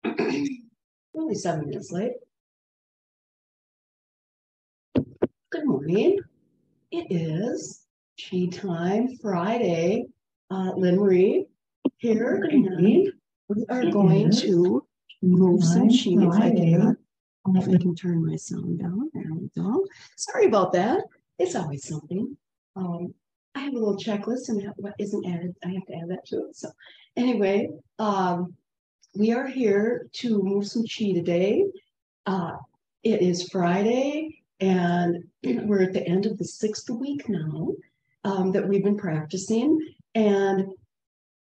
Only 7 minutes late. Good morning. It is Chi Time Friday. Lynn Marie here, and we are going to move some Chi if I can. If I can turn my sound down. There we go. Sorry about that. It's always something. I have a little checklist, and what isn't added, I have to add that to it. So anyway, we are here to move some Chi today. It is Friday, and we're at the end of the 6th week now that we've been practicing. And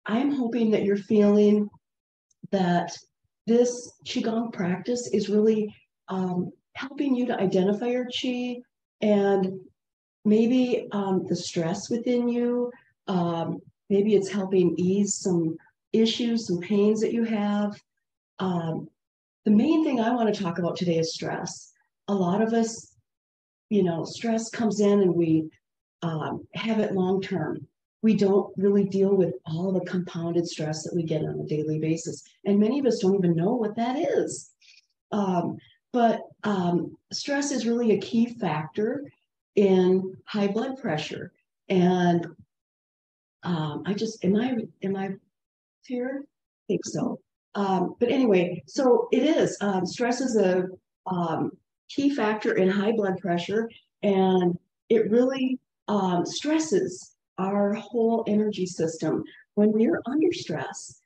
I'm hoping that you're feeling that this Qigong practice is really helping you to identify your Qi and maybe the stress within you. Maybe it's helping ease some issues, some pains that you have. The main thing I want to talk about today is stress. A lot of us, stress comes in and we have it long term. We don't really deal with all the compounded stress that we get on a daily basis. And many of us don't even know what that is. But stress is really a key factor in high blood pressure. And am I here? I think so. But anyway, so it is. Stress is a key factor in high blood pressure, and it really stresses our whole energy system. When we're under stress,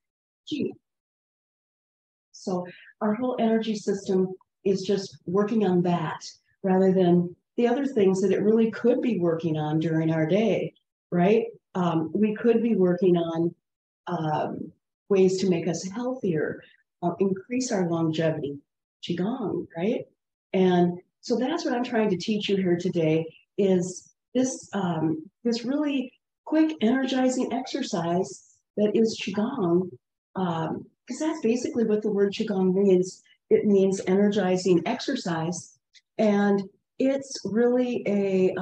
so our whole energy system is just working on that rather than the other things that it really could be working on during our day, right? We could be working on ways to make us healthier, increase our longevity, Qigong, right? And so that's what I'm trying to teach you here today is this really quick, energizing exercise that is Qigong, because that's basically what the word Qigong means. It means energizing exercise, and it's really a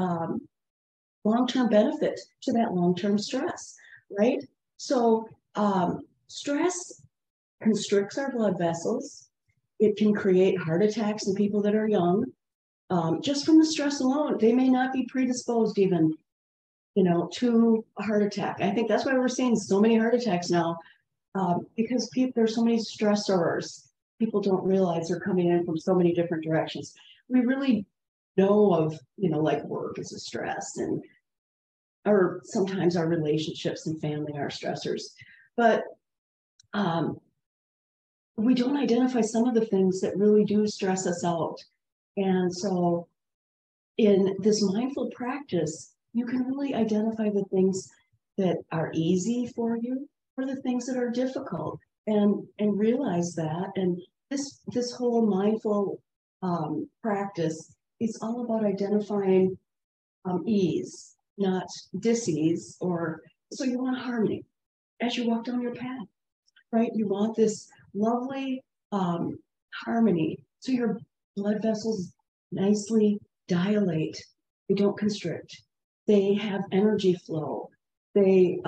long-term benefit to that long-term stress, right? So stress constricts our blood vessels. It can create heart attacks in people that are young. Just from the stress alone, they may not be predisposed even, to a heart attack. I think that's why we're seeing so many heart attacks now, because there's so many stressors. People don't realize they're coming in from so many different directions. We really know of, like work as a stress, or sometimes our relationships and family are stressors. But we don't identify some of the things that really do stress us out. And so in this mindful practice, you can really identify the things that are easy for you or the things that are difficult, and realize that. And this whole mindful practice is all about identifying ease, not dis-ease. So you want harmony as you walk down your path, right? You want this lovely harmony, so your blood vessels nicely dilate. They don't constrict. They have energy flow. They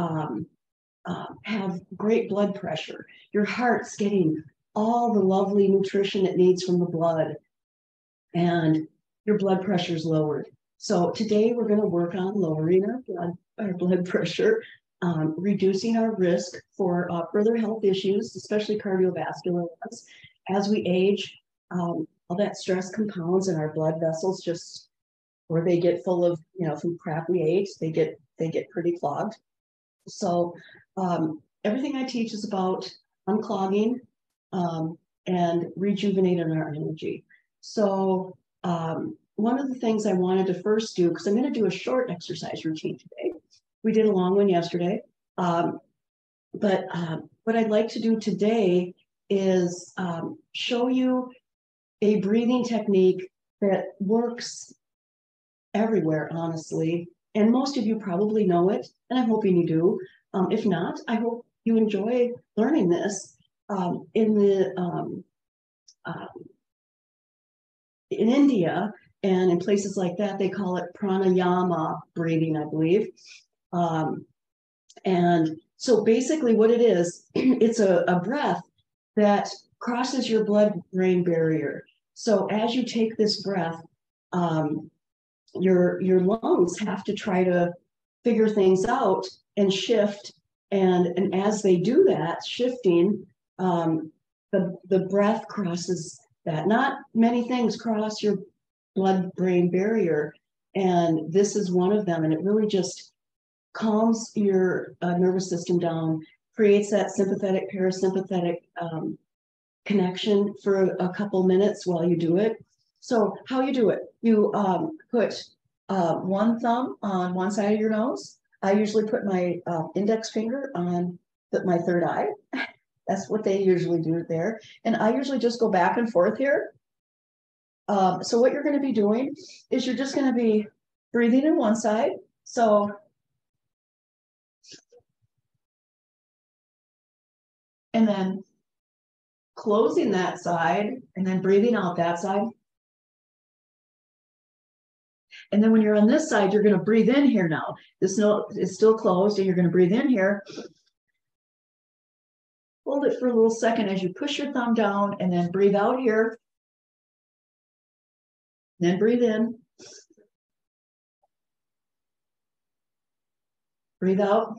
have great blood pressure. Your heart's getting all the lovely nutrition it needs from the blood, and your blood pressure is lowered. So today we're going to work on lowering our blood pressure, reducing our risk for further health issues, especially cardiovascular ones. As we age, all that stress compounds in our blood vessels, or they get full of, from crap we ate, they get pretty clogged. So everything I teach is about unclogging and rejuvenating our energy. So one of the things I wanted to first do, because I'm going to do a short exercise routine today. We did a long one yesterday. But what I'd like to do today is show you a breathing technique that works everywhere, honestly. And most of you probably know it, and I'm hoping you do. If not, I hope you enjoy learning this. In India and in places like that, they call it pranayama breathing, I believe. And so basically what it is, it's a breath that crosses your blood-brain barrier. So as you take this breath, your lungs have to try to figure things out and shift. And as they do that, shifting, the breath crosses that. Not many things cross your blood-brain barrier, and this is one of them. And it really just calms your nervous system down, creates that sympathetic parasympathetic connection for a couple minutes while you do it. So how you do it, you put one thumb on one side of your nose. I usually put my index finger on my third eye. That's what they usually do there. And I usually just go back and forth here. So what you're going to be doing is you're just going to be breathing in one side. So, and then closing that side and then breathing out that side. And then when you're on this side, you're going to breathe in here now. This nose is still closed, and you're going to breathe in here. Hold it for a little second as you push your thumb down, and then breathe out here. Then breathe in. Breathe out.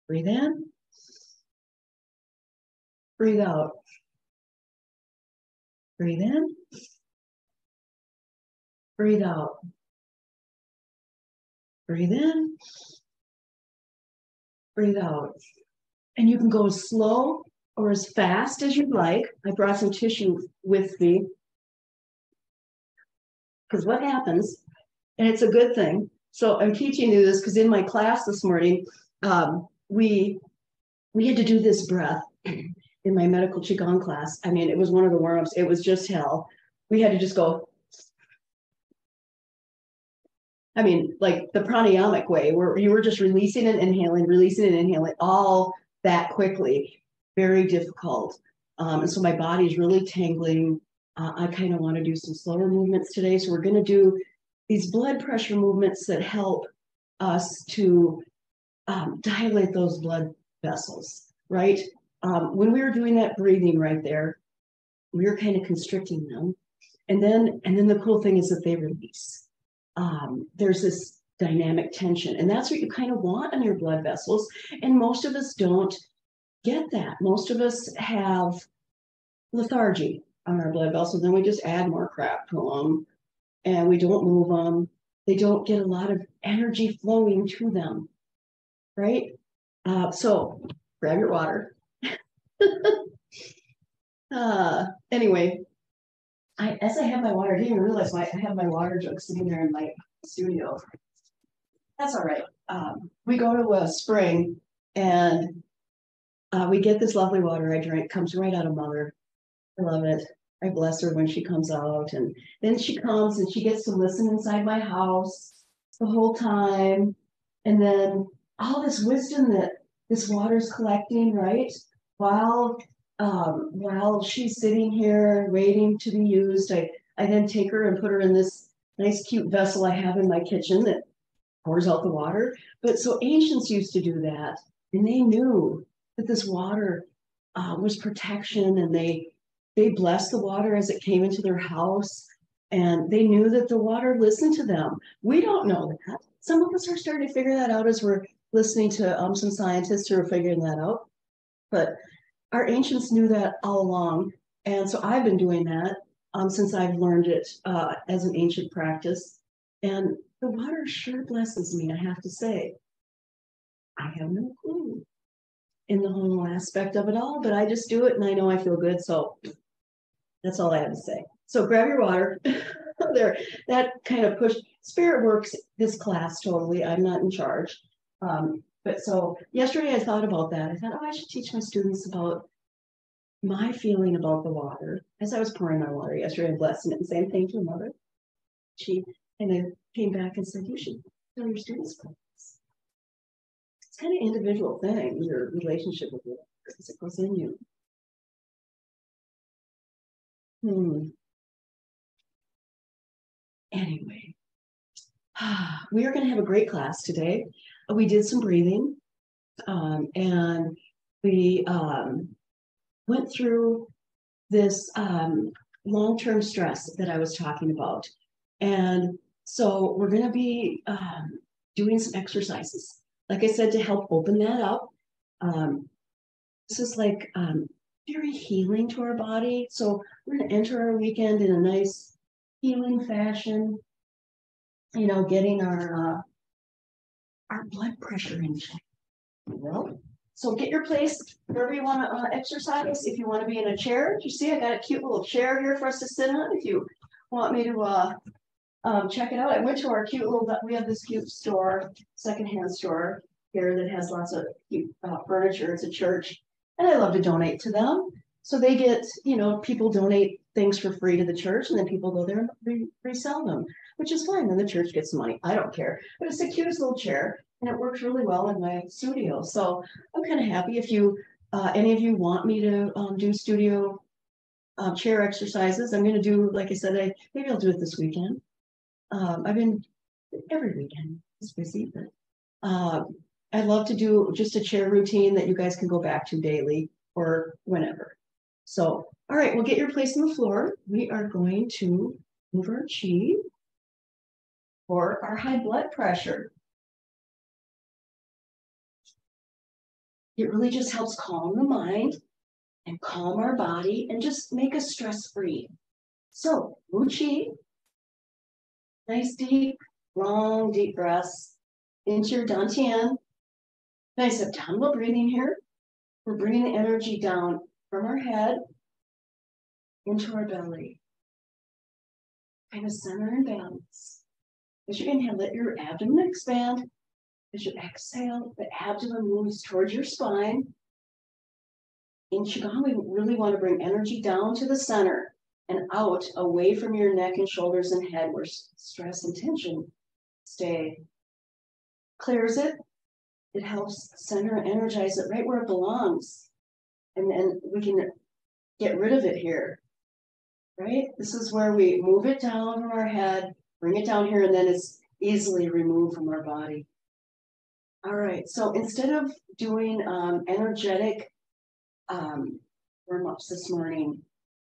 Breathe in. Breathe out. Breathe in. Breathe out. Breathe in. Breathe out. And you can go as slow or as fast as you'd like. I brought some tissue with me. Because what happens, and it's a good thing. So I'm teaching you this because in my class this morning, we had to do this breath in my medical Qigong class. I mean, it was one of the warm-ups. It was just hell. We had to just go, I mean, like the pranayamic way, where you were just releasing and inhaling all that quickly. Very difficult. And so my body is really tingling. I kind of want to do some slower movements today. So we're going to do these blood pressure movements that help us to dilate those blood vessels, right? When we were doing that breathing right there, we were kind of constricting them. And then the cool thing is that they release. There's this dynamic tension, and that's what you kind of want in your blood vessels. And most of us don't get that. Most of us have lethargy on our blood vessels, then we just add more crap to them, and we don't move them. They don't get a lot of energy flowing to them, right? So grab your water. Anyway, as I have my water, I didn't even realize I have my water jug sitting there in my studio. That's all right. We go to a spring, and we get this lovely water I drink. Comes right out of Mother. I love it. I bless her when she comes out, and then she comes and she gets to listen inside my house the whole time, and then all this wisdom that this water's collecting, right? While she's sitting here waiting to be used, I then take her and put her in this nice cute vessel I have in my kitchen that pours out the water. But so ancients used to do that, and they knew that this water was protection, and they blessed the water as it came into their house, and they knew that the water listened to them. We don't know that. Some of us are starting to figure that out as we're listening to some scientists who are figuring that out. But our ancients knew that all along. And so I've been doing that since I've learned it as an ancient practice. And the water sure blesses me, I have to say. I have no clue in the whole aspect of it all, but I just do it and I know I feel good. So that's all I have to say. So grab your water. There, that kind of pushed. Spirit works this class totally. I'm not in charge. But so yesterday I thought about that. I thought, I should teach my students about my feeling about the water. As I was pouring my water yesterday and blessing it and saying, thank you, Mother. She and then came back and said, you should tell your students about this. It's kind of an individual thing, your relationship with it, because it goes in you. Anyway, we are going to have a great class today. We did some breathing, and we went through this long-term stress that I was talking about. And so we're going to be doing some exercises, like I said, to help open that up. This is like very healing to our body. So we're going to enter our weekend in a nice healing fashion, you know, getting our blood pressure in check. Well, so get your place wherever you want to exercise. If you want to be in a chair, you see I got a cute little chair here for us to sit on. If you want me to check it out, I went to our cute little, we have this cute store, secondhand store here that has lots of cute furniture. It's a church, and I love to donate to them. So they get, you know, people donate things for free to the church, and then people go there and resell them, which is fine. Then the church gets some money. I don't care. But it's the cutest little chair, and it works really well in my studio. So I'm kind of happy. If you, any of you want me to do studio chair exercises, I'm going to do, like I said, maybe I'll do it this weekend. I've been every weekend. It's busy, but I love to do just a chair routine that you guys can go back to daily or whenever. So, all right, we'll get your place on the floor. We are going to move our chi for our high blood pressure. It really just helps calm the mind and calm our body and just make us stress-free. So, Wu Chi, nice deep, long, deep breaths into your dantian. Nice abdominal breathing here. We're bringing the energy down from our head into our belly. Kind of center and balance. As you inhale, let your abdomen expand. As you exhale, the abdomen moves towards your spine. In Qigong, we really want to bring energy down to the center and out, away from your neck and shoulders and head, where stress and tension stay. Clears it. It helps center and energize it right where it belongs. And then we can get rid of it here, right? This is where we move it down from our head, bring it down here, and then it's easily removed from our body. All right, so instead of doing energetic warm-ups this morning,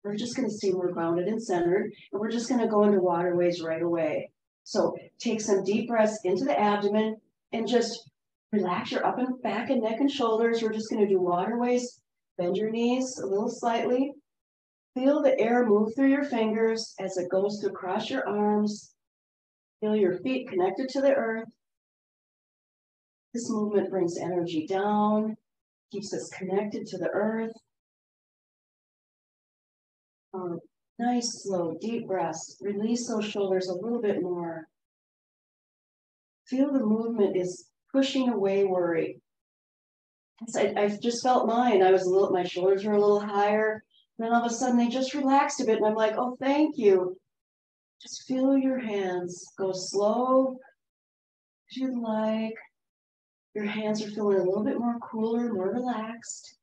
we're just going to stay more grounded and centered, and we're just going to go into waterways right away. So take some deep breaths into the abdomen and just relax your up and back and neck and shoulders. We're just going to do waterways. Bend your knees a little slightly. Feel the air move through your fingers as it goes across your arms. Feel your feet connected to the earth. This movement brings energy down, keeps us connected to the earth. Nice, slow, deep breaths. Release those shoulders a little bit more. Feel the movement is pushing away worry. I just felt mine. My shoulders were a little higher. Then all of a sudden they just relaxed a bit, and I'm like, oh, thank you. Just feel your hands go slow as you like. Your hands are feeling a little bit more cooler, more relaxed.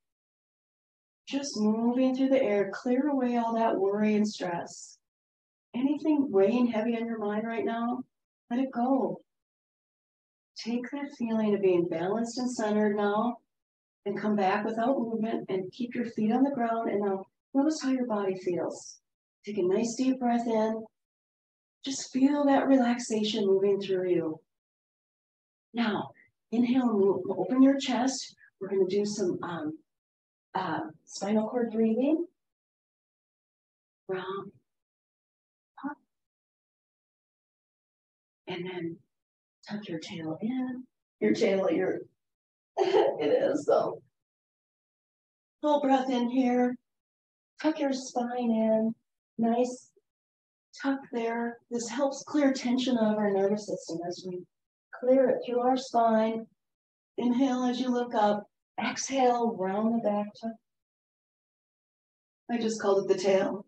Just moving through the air, clear away all that worry and stress. Anything weighing heavy on your mind right now, let it go. Take that feeling of being balanced and centered now, and come back without movement and keep your feet on the ground. And now notice how your body feels. Take a nice deep breath in. Just feel that relaxation moving through you. Now, inhale, move, open your chest. We're going to do some spinal cord breathing. Round, up. And then tuck your tail in. It is though. Full breath in here. Tuck your spine in. Nice tuck there. This helps clear tension out of our nervous system as we clear it through our spine. Inhale as you look up. Exhale, round the back. Tuck. I just called it the tail.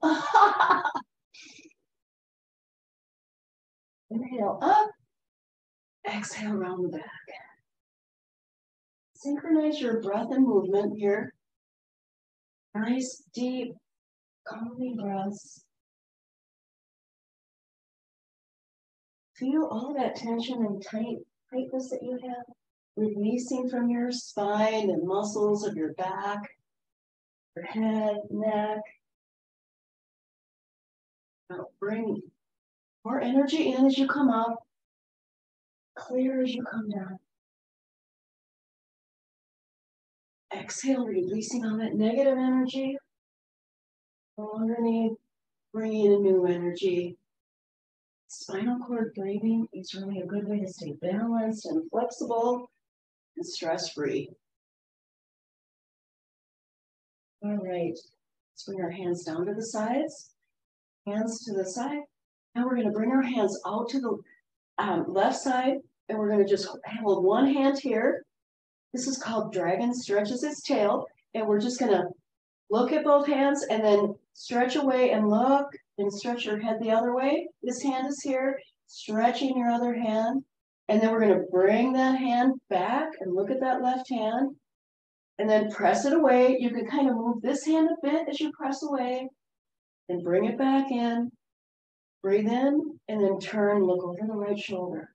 Inhale up. Exhale, round the back. Synchronize your breath and movement here. Nice, deep, calming breaths. Feel all that tension and tightness that you have releasing from your spine and muscles of your back, your head, neck. Now bring more energy in as you come up, clear as you come down. Exhale, releasing all that negative energy. Go underneath, bringing in a new energy. Spinal cord breathing is really a good way to stay balanced and flexible and stress-free. All right, let's bring our hands down to the sides, hands to the side. Now we're going to bring our hands out to the left side, and we're going to just hold one hand here. This is called dragon stretches its tail, and we're just going to look at both hands and then stretch away and look and stretch your head the other way. This hand is here, stretching your other hand, and then we're going to bring that hand back and look at that left hand. And then press it away. You can kind of move this hand a bit as you press away and bring it back in. Breathe in and then turn, look over the right shoulder.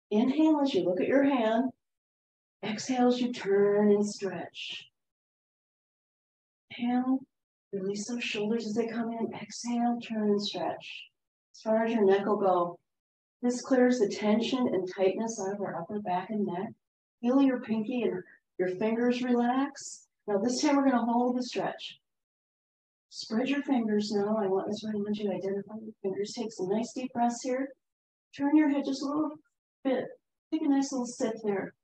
Inhale as you look at your hand. Exhale as you turn and stretch. Inhale, release those shoulders as they come in. Exhale, turn and stretch. As far as your neck will go. This clears the tension and tightness out of our upper back and neck. Feel your pinky and your fingers relax. Now this time we're going to hold the stretch. Spread your fingers now. I want you to identify your fingers. Take some nice deep breaths here. Turn your head just a little bit. Take a nice little sit there.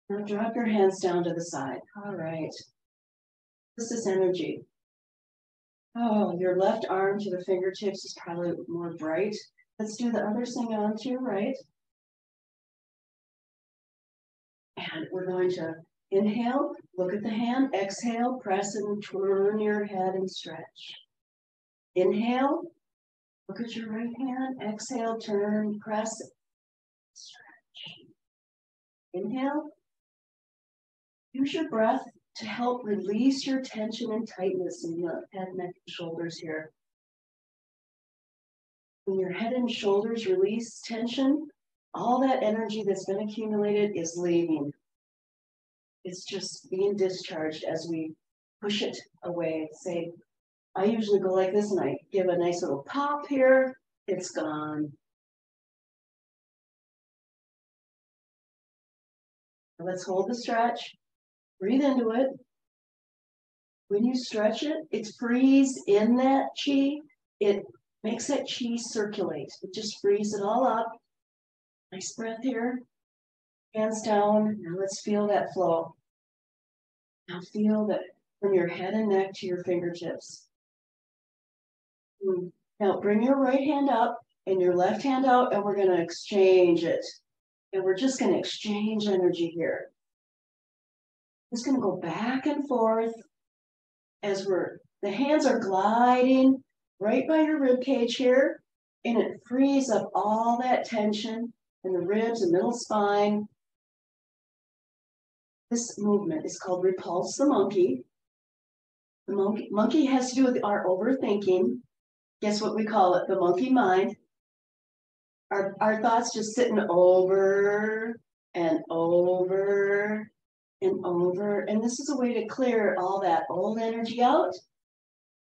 Now drop your hands down to the side. All right. This is energy. Oh, your left arm to the fingertips is probably more bright. Let's do the other thing on to your right. And we're going to inhale, look at the hand, exhale, press and turn your head and stretch. Inhale, look at your right hand, exhale, turn, press, stretch. Inhale. Use your breath to help release your tension and tightness in the head, neck, and shoulders here. When your head and shoulders release tension, all that energy that's been accumulated is leaving. It's just being discharged as we push it away. Say, I usually go like this and I give a nice little pop here. It's gone. Now let's hold the stretch. Breathe into it. When you stretch it, it frees in that chi. It makes that chi circulate. It just frees it all up. Nice breath here. Hands down. Now let's feel that flow. Now feel that from your head and neck to your fingertips. Now bring your right hand up and your left hand out, and we're going to exchange it. And we're just going to exchange energy here. Just going to go back and forth as the hands are gliding right by your rib cage here, and it frees up all that tension in the ribs and middle spine. This movement is called repulse the monkey. The monkey has to do with our overthinking. Guess what we call it? The monkey mind. Our thoughts just sitting over and over and over. And this is a way to clear all that old energy out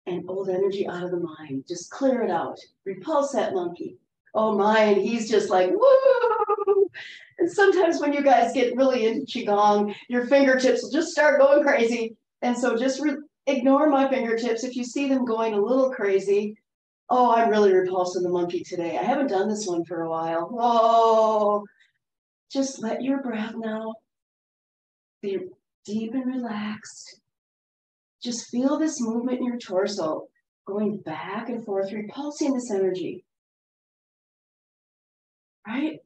and old energy out of the mind. Just clear it out. Repulse that monkey. Oh, mind, he's just like, woo! And sometimes when you guys get really into Qigong, your fingertips will just start going crazy. And so just ignore my fingertips. If you see them going a little crazy, oh, I'm really repulsing the monkey today. I haven't done this one for a while. Oh, just let your breath now be deep and relaxed. Just feel this movement in your torso, going back and forth, repulsing this energy. Right?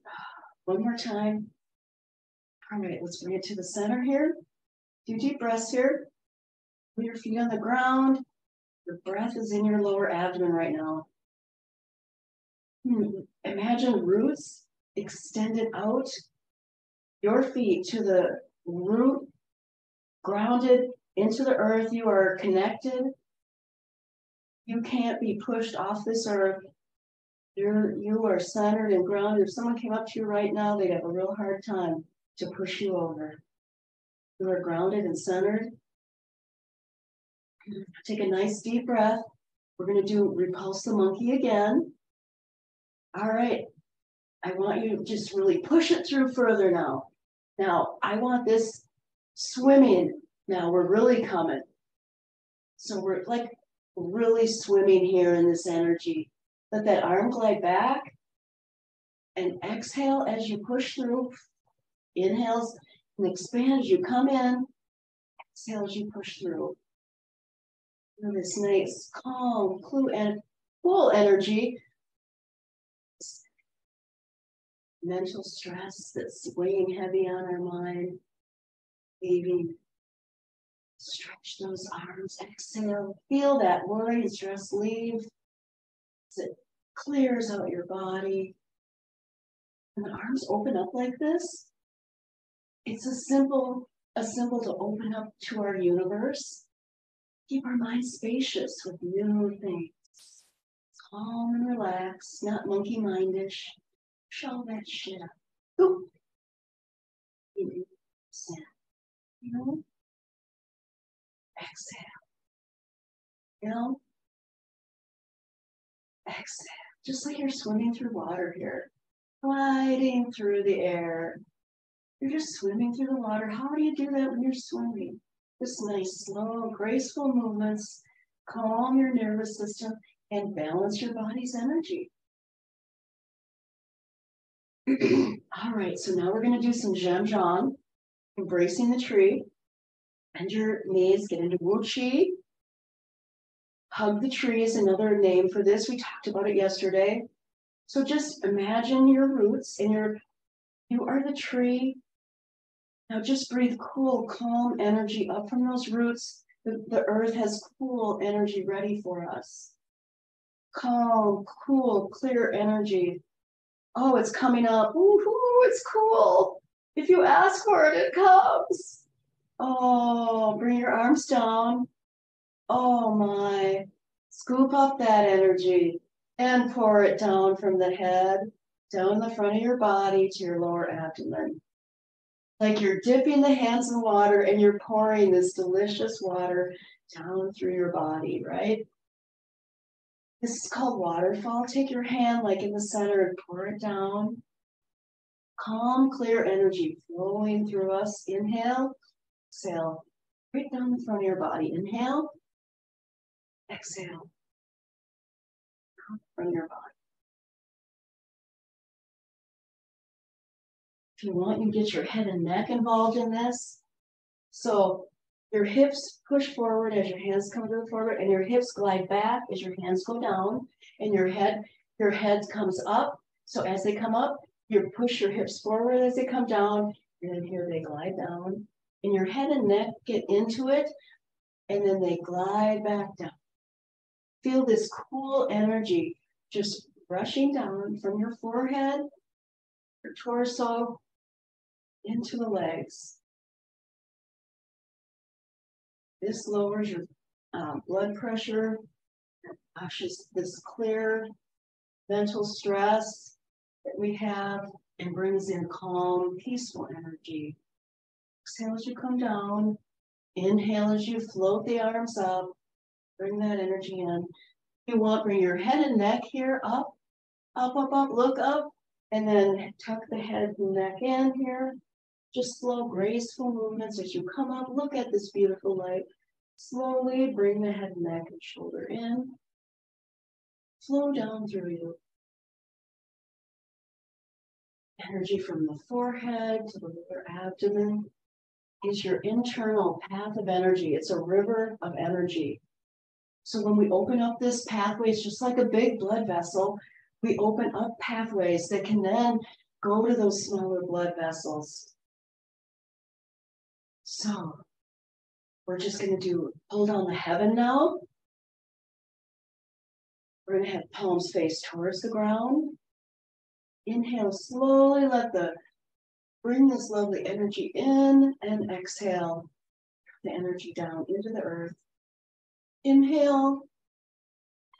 One more time. All right, let's bring it to the center here. 2 deep breaths here. Put your feet on the ground. Your breath is in your lower abdomen right now. Imagine roots extended out. Your feet to the root, grounded into the earth. You are connected. You can't be pushed off this earth. You are centered and grounded. If someone came up to you right now, they'd have a real hard time to push you over. You are grounded and centered. Take a nice deep breath. We're going to do repulse the monkey again. All right. I want you to just really push it through further now. Now, I want this swimming. Now, we're really coming. So we're like really swimming here in this energy. Let that arm glide back and exhale as you push through. Inhales and expand as you come in. Exhale as you push through. And this nice, calm, cool energy. Mental stress that's weighing heavy on our mind. Leaving. Stretch those arms. Exhale. Feel that worry and stress leave as it clears out your body. And the arms open up like this. It's a symbol to open up to our universe. Keep our mind spacious with new things. Calm and relaxed, not monkey mindish. Show that shit up. Ooh. You know? Exhale. You know? Exhale. Just like you're swimming through water here. Gliding through the air. You're just swimming through the water. How do you do that when you're swimming? Just nice, slow, graceful movements. Calm your nervous system and balance your body's energy. All right, so now we're going to do some Zhenjiang, embracing the tree. Bend your knees, get into Wu Qi. Hug the tree is another name for this. We talked about it yesterday. So just imagine your roots and you are the tree. Now just breathe cool, calm energy up from those roots. The earth has cool energy ready for us. Calm, cool, clear energy. Oh, it's coming up. Ooh, it's cool. If you ask for it, it comes. Oh, bring your arms down. Oh my. Scoop up that energy and pour it down from the head, down the front of your body to your lower abdomen. Like you're dipping the hands in water and you're pouring this delicious water down through your body, right? This is called waterfall. Take your hand like in the center and pour it down. Calm, clear energy flowing through us. Inhale, exhale, right down the front of your body. Inhale, exhale, from your body. If you want, you get your head and neck involved in this. So your hips push forward as your hands come to the forward, and your hips glide back as your hands go down, and your head comes up. So as they come up, you push your hips forward as they come down, and then here they glide down. And your head and neck get into it, and then they glide back down. Feel this cool energy just rushing down from your forehead, your torso, into the legs. This lowers your blood pressure, pushes this clear mental stress that we have, and brings in calm, peaceful energy. Exhale as you come down. Inhale as you float the arms up. Bring that energy in. If you want, bring your head and neck here up, up, up, up, look up, and then tuck the head and neck in here. Just slow, graceful movements as you come up. Look at this beautiful light. Slowly bring the head, neck, and shoulder in. Flow down through you. Energy from the forehead to the lower abdomen is your internal path of energy. It's a river of energy. So when we open up this pathway, it's just like a big blood vessel. We open up pathways that can then go to those smaller blood vessels. So we're just going to pull down the heaven now. We're going to have palms face towards the ground. Inhale, slowly bring this lovely energy in, and exhale the energy down into the earth. Inhale,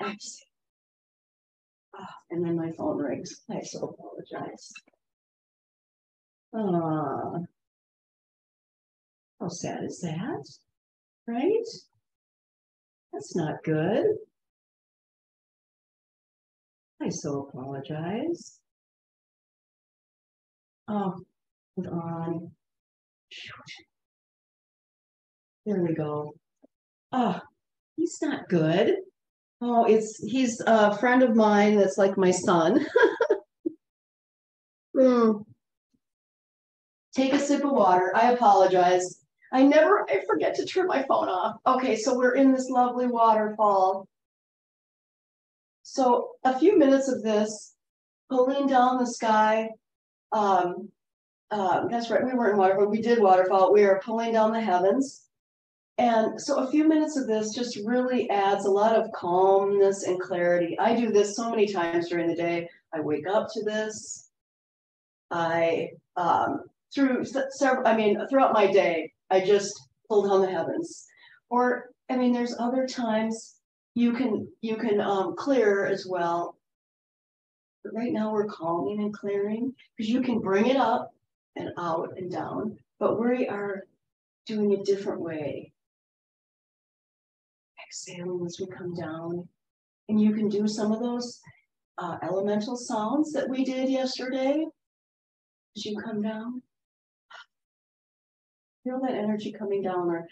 exhale. And then my phone rings. I so apologize. How sad is that? Right? That's not good. I so apologize. Oh, hold on. There we go. Oh, he's not good. Oh, he's a friend of mine that's like my son. Take a sip of water. I apologize. I forget to turn my phone off. Okay, so we're in this lovely waterfall. So a few minutes of this, pulling down the sky. That's right, we weren't in waterfall, we did waterfall. We are pulling down the heavens. And so a few minutes of this just really adds a lot of calmness and clarity. I do this so many times during the day. I wake up to this. Throughout my day, I just pull down the heavens. Or, there's other times you can clear as well. But right now we're calming and clearing because you can bring it up and out and down, but we are doing a different way. Exhaling as we come down. And you can do some of those elemental sounds that we did yesterday as you come down. Feel that energy coming down.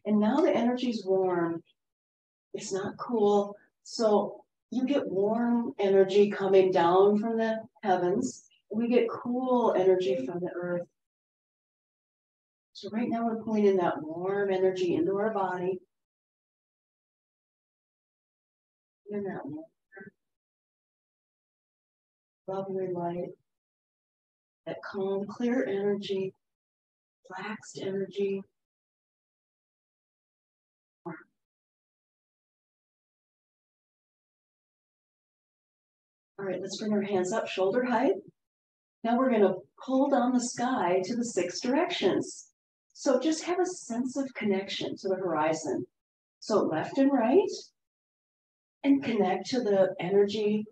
And now the energy's warm. It's not cool. So you get warm energy coming down from the heavens. We get cool energy from the earth. So right now we're pulling in that warm energy into our body. In that warm, lovely light. That calm, clear energy. Relaxed energy. All right, let's bring our hands up, shoulder height. Now we're going to pull down the sky to the 6 directions. So just have a sense of connection to the horizon. So left and right, and connect to the energy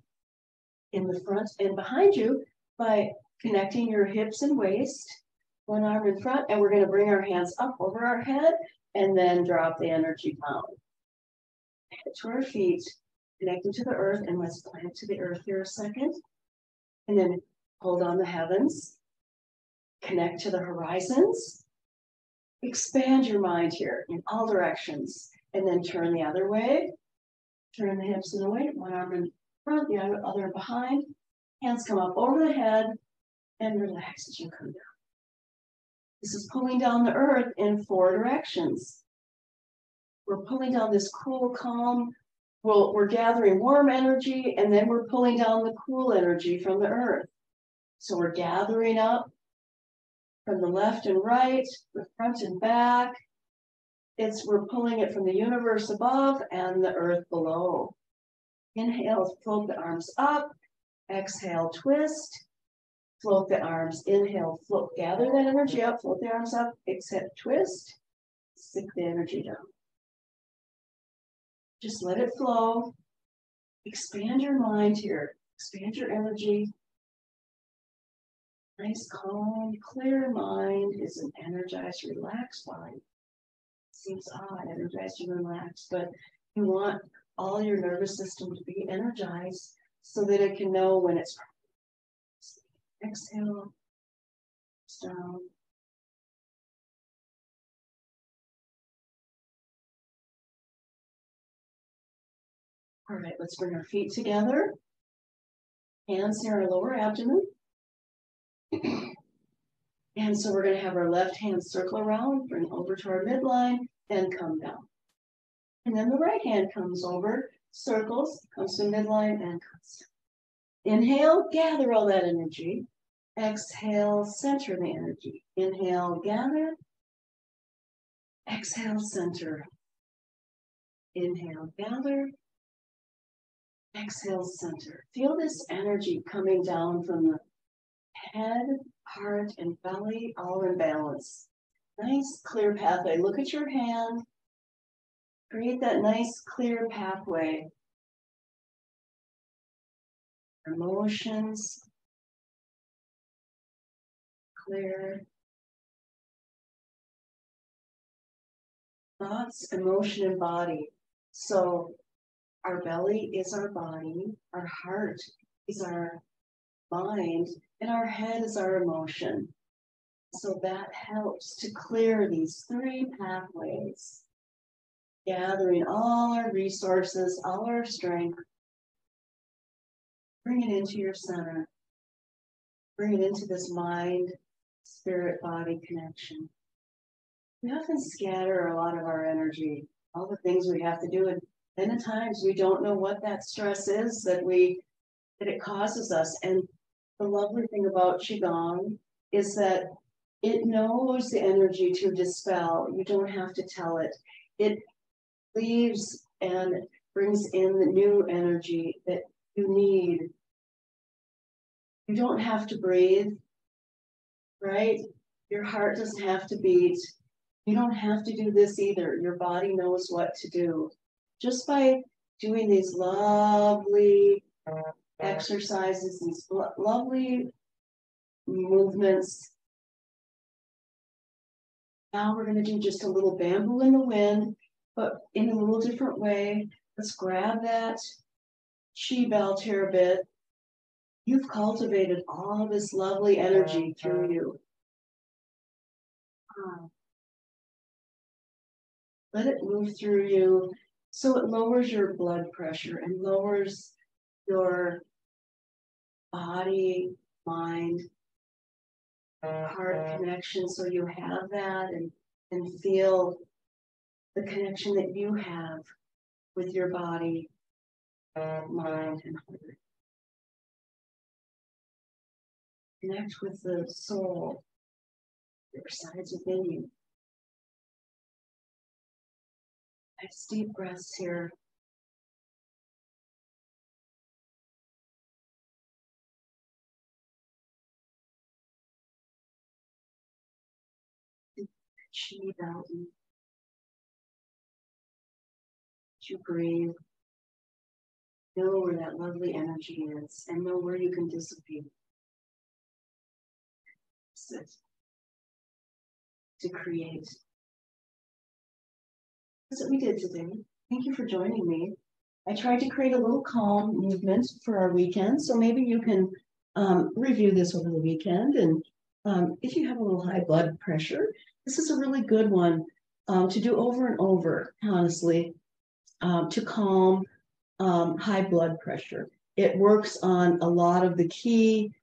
in the front and behind you by connecting your hips and waist, one arm in front, and we're going to bring our hands up over our head and then drop the energy down. Head to our feet, connecting to the earth, and let's plant to the earth here a second. And then hold on the heavens, connect to the horizons, expand your mind here in all directions, and then turn the other way. Turn the hips and away, one arm in front, the other behind. Hands come up over the head and relax as you come down. This is pulling down the earth in 4 directions. We're pulling down this cool, calm, we're gathering warm energy, and then we're pulling down the cool energy from the earth. So we're gathering up from the left and right, the front and back. We're pulling it from the universe above and the earth below. Inhale, float the arms up. Exhale, twist. Float the arms. Inhale, float, gather that energy up, float the arms up. Exhale, twist. Stick the energy down. Just let it flow. Expand your mind here. Expand your energy. Nice, calm, clear mind is an energized, relaxed body. Seems odd, energized and relaxed, but you want all your nervous system to be energized so that it can know when it's exhale, down. All right, let's bring our feet together. Hands near our lower abdomen. And so we're going to have our left hand circle around, bring over to our midline, and come down. And then the right hand comes over, circles, comes to midline, and comes down. Inhale, gather all that energy. Exhale, center the energy. Inhale, gather. Exhale, center. Inhale, gather. Exhale, center. Feel this energy coming down from the head, heart, and belly, all in balance. Nice, clear pathway. Look at your hand. Create that nice, clear pathway. Emotions. Clear. thoughts, emotion, and body. So our belly is our body, our heart is our mind, and our head is our emotion. So that helps to clear these three pathways, gathering all our resources, all our strength. Bring it into your center. Bring it into this mind, spirit, body connection. We often scatter a lot of our energy, all the things we have to do, and then at times we don't know what that stress is that it causes us. And the lovely thing about Qigong is that it knows the energy to dispel. You don't have to tell it. It leaves and brings in the new energy that you need. You don't have to breathe, right? Your heart doesn't have to beat. You don't have to do this either. Your body knows what to do. Just by doing these lovely exercises, these lovely movements. Now we're going to do just a little bamboo in the wind, but in a little different way. Let's grab that chi belt here a bit. You've cultivated all this lovely energy through you. Let it move through you so it lowers your blood pressure and lowers your body, mind, heart connection, so you have that and feel the connection that you have with your body, mind, and heart. Connect with the soul that resides within you. Nice deep breaths here. Chi belt. You breathe. Know where that lovely energy is and know where you can dissipate. Sit. To create. That's what we did today. Thank you for joining me. I tried to create a little calm movement for our weekend, so maybe you can review this over the weekend. And if you have a little high blood pressure, this is a really good one to do over and over, honestly, to calm high blood pressure. It works on a lot of the key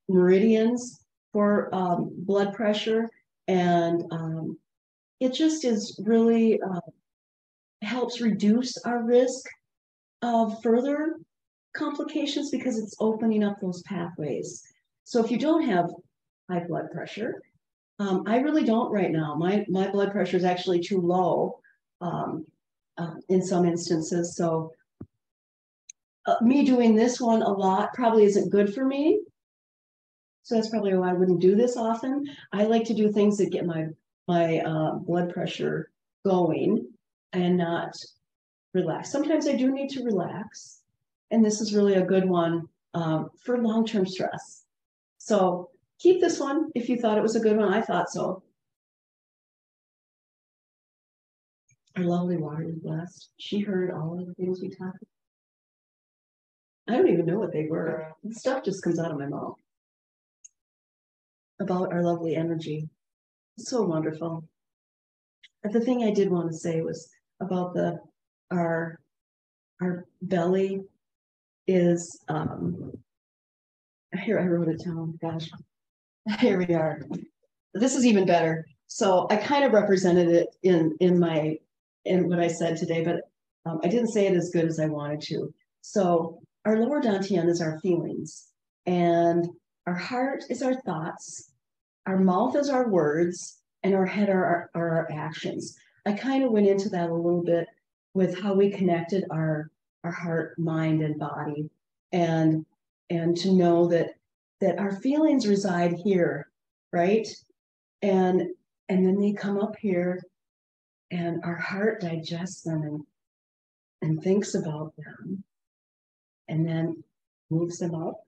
meridians for blood pressure, and it just is really helps reduce our risk of further complications because it's opening up those pathways. So if you don't have high blood pressure, I really don't right now. My blood pressure is actually too low in some instances. So me doing this one a lot probably isn't good for me. So that's probably why I wouldn't do this often. I like to do things that get my blood pressure going and not relax. Sometimes I do need to relax. And this is really a good one for long-term stress. So keep this one if you thought it was a good one. I thought so. Our lovely water is blessed. She heard all of the things we talked about. I don't even know what they were. The stuff just comes out of my mouth. About our lovely energy. It's so wonderful. But the thing I did want to say was about our belly is here I wrote it down. Gosh, here we are. This is even better. So I kind of represented it in what I said today, but I didn't say it as good as I wanted to. So our lower dantian is our feelings, and our heart is our thoughts, our mouth is our words, and our head are our actions. I kind of went into that a little bit with how we connected our heart, mind, and body, and to know that our feelings reside here, right? And then they come up here, and our heart digests them and thinks about them, and then moves them up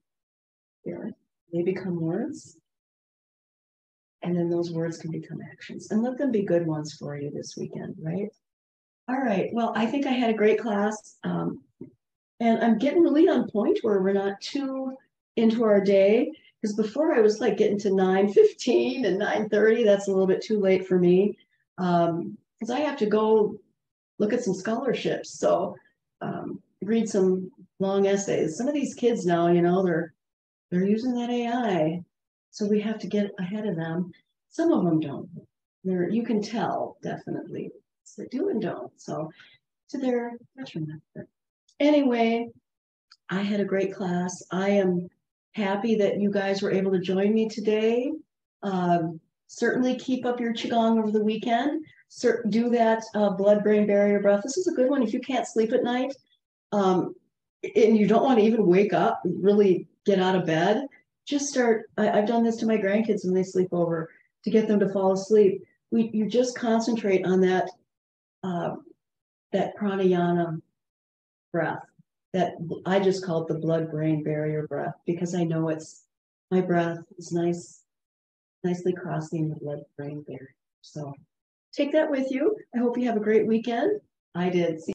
here. They become words. And then those words can become actions. And let them be good ones for you this weekend, right? All right. Well, I think I had a great class. And I'm getting really on point where we're not too into our day. Because before I was like getting to 9:15 and 9:30. That's a little bit too late for me. Because I have to go look at some scholarships. So read some long essays. Some of these kids now, they're using that AI. So we have to get ahead of them. Some of them don't. You can tell, definitely. It's the do and don't. So to their detriment. Anyway, I had a great class. I am happy that you guys were able to join me today. Certainly keep up your Qigong over the weekend. Do that blood-brain barrier breath. This is a good one if you can't sleep at night and you don't want to even wake up, really get out of bed. Just start. I've done this to my grandkids when they sleep over to get them to fall asleep. You just concentrate on that pranayama breath. That I just call it the blood-brain barrier breath because I know my breath is nicely crossing the blood-brain barrier. So take that with you. I hope you have a great weekend. I did.